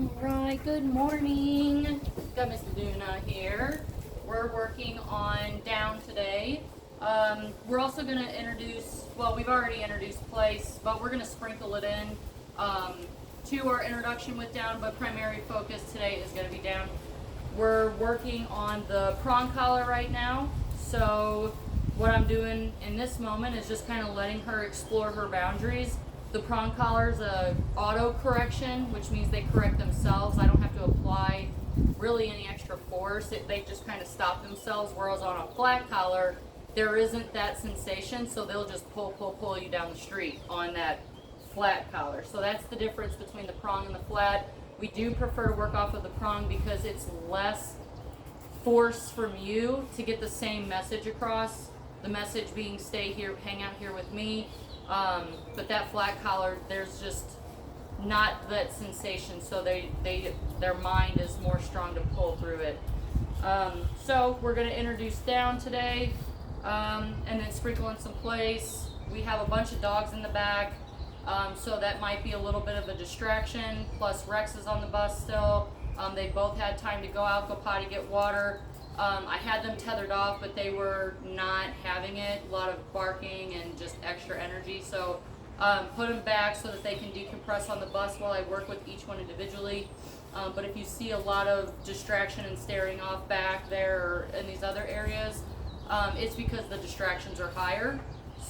Alright, good morning. Got Miss Luna here. We're working on down today. We're also going to introduce, well, we've already introduced place, but we're going to sprinkle it in to our introduction with down, but primary focus today is going to be down. We're working on the prong collar right now, so what I'm doing in this moment is just kind of letting her explore her boundaries. The prong collar is a auto correction, which means they correct themselves. I don't have to apply really any extra force. They just kind of stop themselves, whereas on a flat collar, there isn't that sensation, so they'll just pull you down the street on that flat collar. So that's the difference between the prong and the flat. We do prefer to work off of the prong because it's less force from you to get the same message across. The message being stay here, hang out here with me. But that flat collar, there's just not that sensation, so their mind is more strong to pull through it. So we're going to introduce down today, and then sprinkle in some place. We have a bunch of dogs in the back. So that might be a little bit of a distraction. Plus Rex is on the bus still. They both had time to go out, go potty, get water. I had them tethered off, but they were not having it. A lot of barking and just extra energy. So put them back so that they can decompress on the bus while I work with each one individually. But if you see a lot of distraction and staring off back there or in these other areas, it's because the distractions are higher.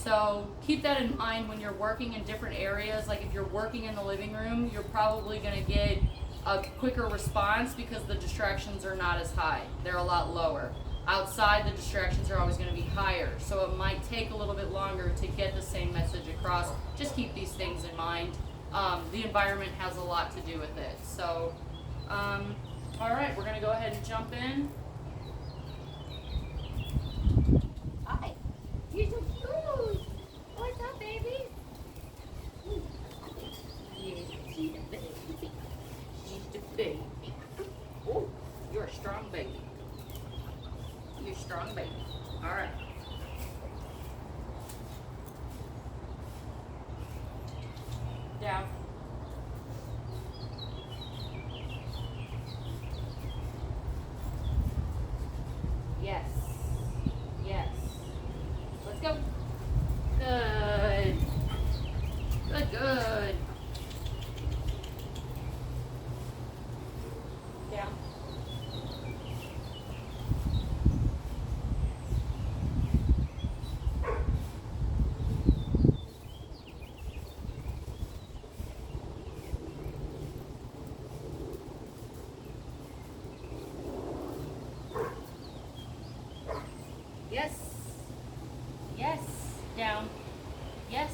So keep that in mind when you're working in different areas. Like if you're working in the living room, you're probably going to get a quicker response because the distractions are not as high. They're a lot lower. Outside, the distractions are always going to be higher. So it might take a little bit longer to get the same message across. Just keep these things in mind. The environment has a lot to do with it. So, all right, we're going to go ahead and jump in. Hi. You're so cute. What's up, baby? Yeah, she's the baby. She's the baby. Oh, you're a strong baby. You're a strong baby. All right. Down. Yes. Yes. Let's go. Good. Good, good. Down. Yes. Yes. Down. Yes.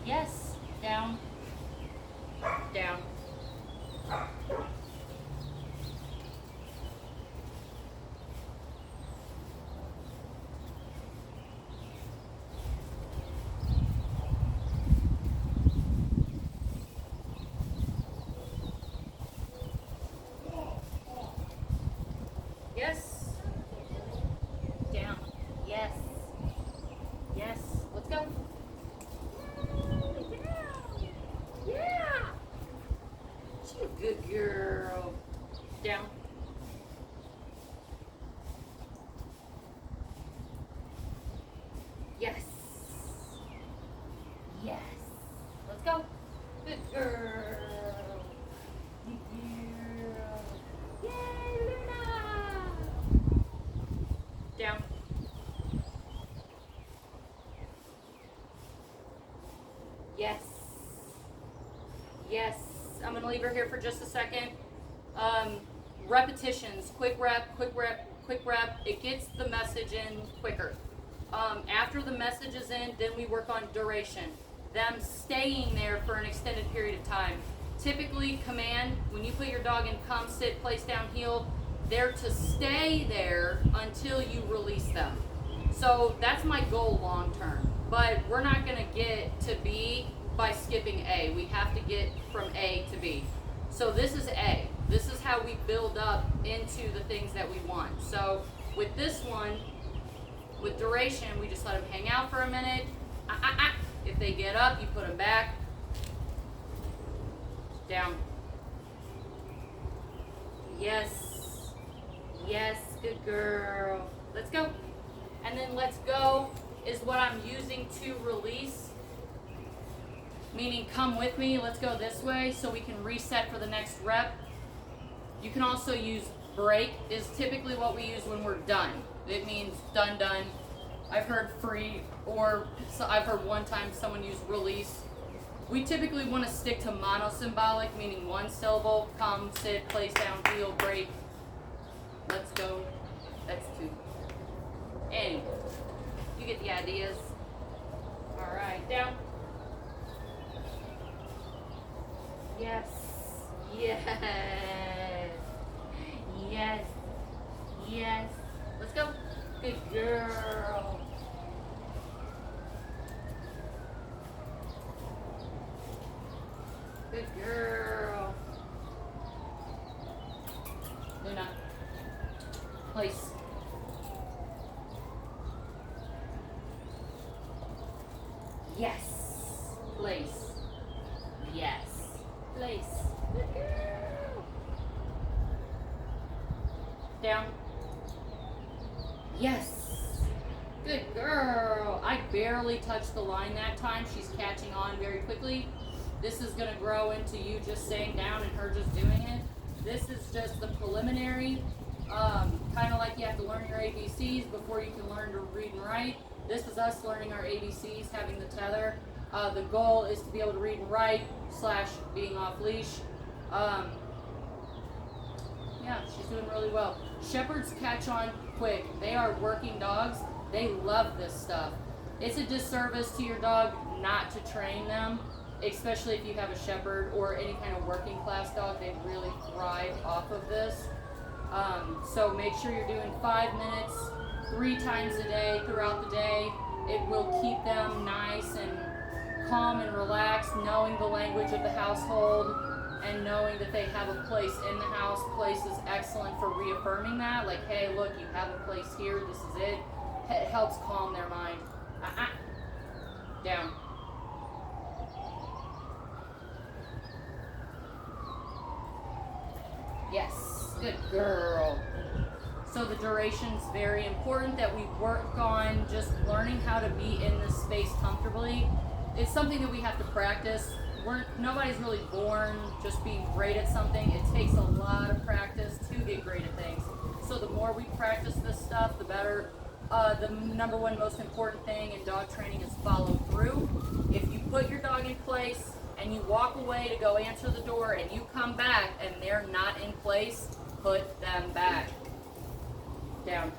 Yes. Down. Down. Yes. Down. Yes. Yes. Let's go. Yeah. She's a good girl. Down. Yes. Yes. Let's go. Good girl. Good girl. Yay, Luna. Down. Yes. Yes. I'm going to leave her here for just a second. Repetitions. Quick rep, quick rep, quick rep. It gets the message in quicker. After the message is in, then we work on duration. Them staying there for an extended period of time. Typically, command, when you put your dog in come, sit, place down, heel, they're to stay there until you release them. So that's my goal long term. But we're not going to get to B by skipping A. We have to get from A to B. So this is A. This is how we build up into the things that we want. So with this one, with duration, we just let them hang out for a minute. If they get up, you put them back. Down. Yes. Yes, good girl. Let's go. And then let's go is what I'm using to release. Meaning come with me, let's go this way so we can reset for the next rep. You can also use break is typically what we use when we're done. It means done, done. I've heard free, or I've heard one time someone use release. We typically want to stick to monosymbolic, meaning one syllable. Come, sit, place down, heel, break. Let's go. That's two. Anyway, you get the ideas. All right, down. Yes. Yes. Yes. Yes. Let's go. Good girl. Good girl. Luna. Place. Yes. Place. Yes. Place. Good girl. Down. Yes. Good girl. I barely touched the line that time. She's catching on very quickly. This is going to grow into you just saying down and her just doing it. This is just the preliminary. Kind of like you have to learn your ABCs before you can learn to read and write. This is us learning our ABCs, having the tether. The goal is to be able to read and write / being off leash. Yeah, she's doing really well. Shepherds catch on quick. They are working dogs. They love this stuff. It's a disservice to your dog not to train them, especially if you have a shepherd or any kind of working class dog. They really thrive off of this. So make sure you're doing 5 minutes 3 times a day throughout the day. It will keep them nice and calm and relaxed, knowing the language of the household and knowing that they have a place in the house. Place is excellent for reaffirming that. Like, hey, look, you have a place here. This is it. It helps calm their mind. Down. Yes, good girl. So the duration's very important that we work on just learning how to be in this space comfortably. It's something that we have to practice. Nobody's really born just being great at something. It takes a lot of practice to get great at things. So the more we practice this stuff, the better. The number one most important thing in dog training is follow through. If you put your dog in place and you walk away to go answer the door and you come back and they're not in place, put them back. Down.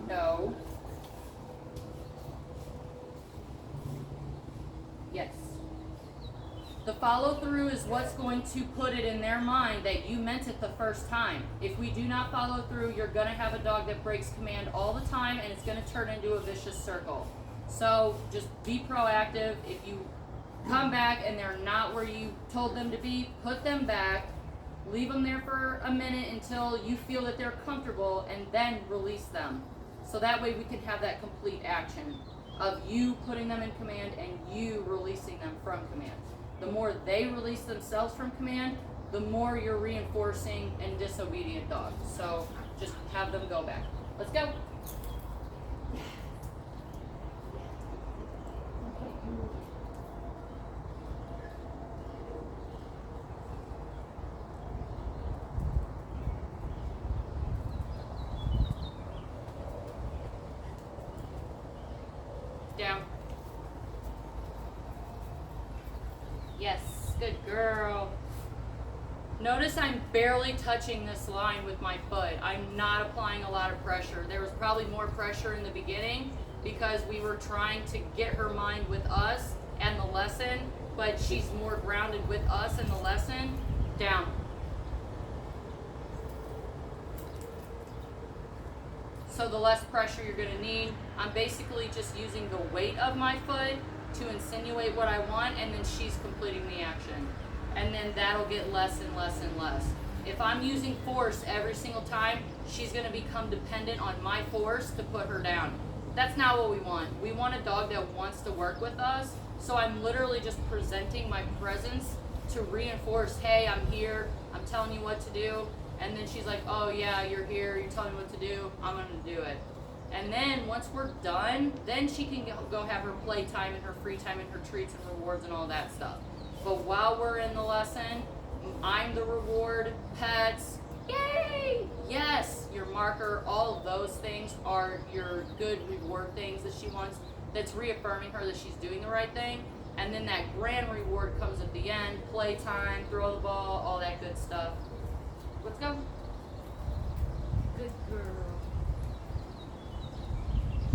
No. Yes. The follow through is what's going to put it in their mind that you meant it the first time. If we do not follow through, you're going to have a dog that breaks command all the time and it's going to turn into a vicious circle. So just be proactive. If you come back and they're not where you told them to be, put them back. Leave them there for a minute until you feel that they're comfortable and then release them. So that way we can have that complete action of you putting them in command and you releasing them from command. The more they release themselves from command, the more you're reinforcing a disobedient dog. So just have them go back. Let's go. Down. Yes, good girl. Notice I'm barely touching this line with my foot. I'm not applying a lot of pressure. There was probably more pressure in the beginning because we were trying to get her mind with us and the lesson, but she's more grounded with us and the lesson. Down. So the less pressure you're going to need. I'm basically just using the weight of my foot to insinuate what I want, and then she's completing the action. And then that'll get less and less and less. If I'm using force every single time, she's going to become dependent on my force to put her down. That's not what we want. We want a dog that wants to work with us. So I'm literally just presenting my presence to reinforce, hey, I'm here, I'm telling you what to do. And then she's like, oh yeah, you're here, you're telling me what to do, I'm gonna do it. And then once we're done, then she can go have her playtime and her free time and her treats and rewards and all that stuff. But while we're in the lesson, I'm the reward, pets, yay! Yes, your marker, all of those things are your good reward things that she wants, that's reaffirming her that she's doing the right thing. And then that grand reward comes at the end, playtime, throw the ball, all that good stuff. Let's go. Good girl.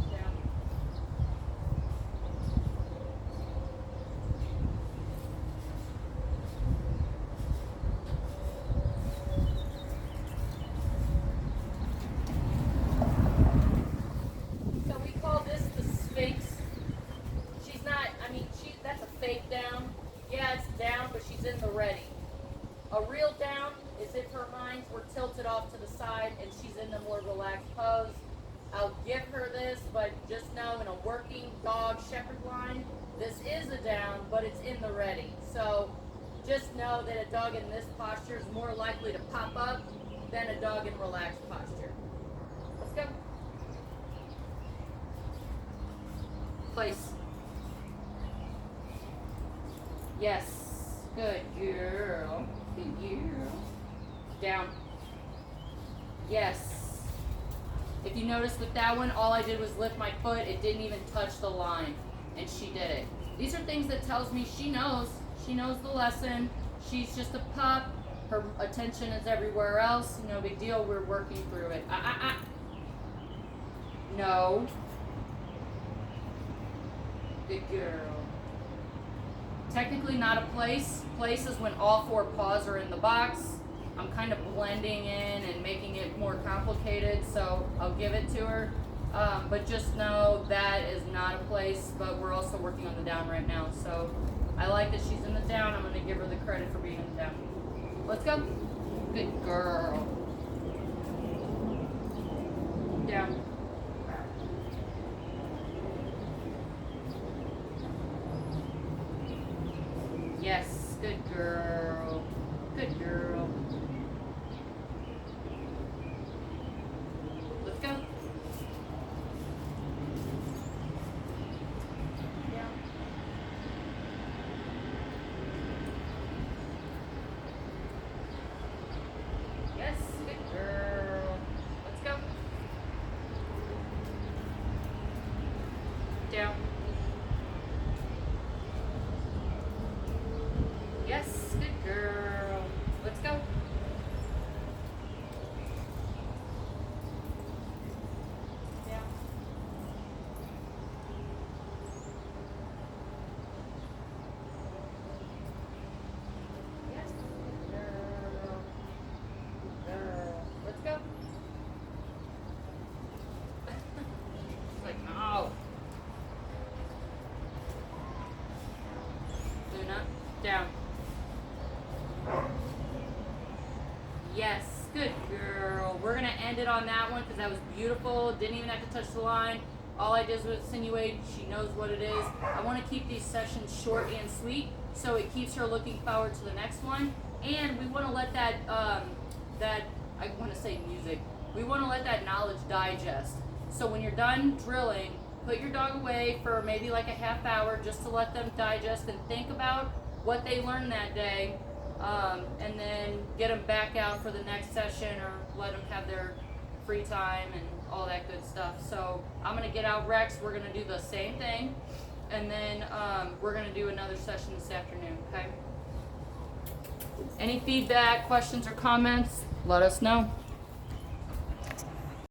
Down. So we call this the Sphinx. She's not, that's a fake down. Yeah, it's down, but she's in the ready. A real down is if her hinds were tilted off to the side and she's in the more relaxed pose. I'll give her this, but just know in a working dog shepherd line, this is a down, but it's in the ready. So just know that a dog in this posture is more likely to pop up than a dog in relaxed posture. Let's go. Place. Yes. Good girl. Good girl. Down. Yes. If you notice with that one, all I did was lift my foot. It didn't even touch the line. And she did it. These are things that tells me she knows. She knows the lesson. She's just a pup. Her attention is everywhere else. No big deal. We're working through it. No. Good girl. Technically not a place. Place is when all four paws are in the box. I'm kind of blending in and making it more complicated, so I'll give it to her. But just know that is not a place, but we're also working on the down right now. So I like that she's in the down. I'm going to give her the credit for being in the down. Let's go. Good girl. Down. Yes, good girl. Good girl. Let's go. Yeah. Yes, good girl. Let's go. Down. Yes, good girl. Let's go. Down. Yes, good girl. Girl. Let's go. She's like, no. Luna, down. Yes, good girl. We're going to end it on that one because that was beautiful. Didn't even have to touch the line. All I did was insinuate. She knows what it is. I want to keep these sessions short and sweet so it keeps her looking forward to the next one. And we want to let that, I want to say music, we want to let that knowledge digest. So when you're done drilling, put your dog away for maybe like a half hour just to let them digest and think about what they learned that day. And then get them back out for the next session or let them have their free time and all that good stuff. So I'm going to get out Rex. We're going to do the same thing. And then we're going to do another session this afternoon, okay? Any feedback, questions, or comments, let us know.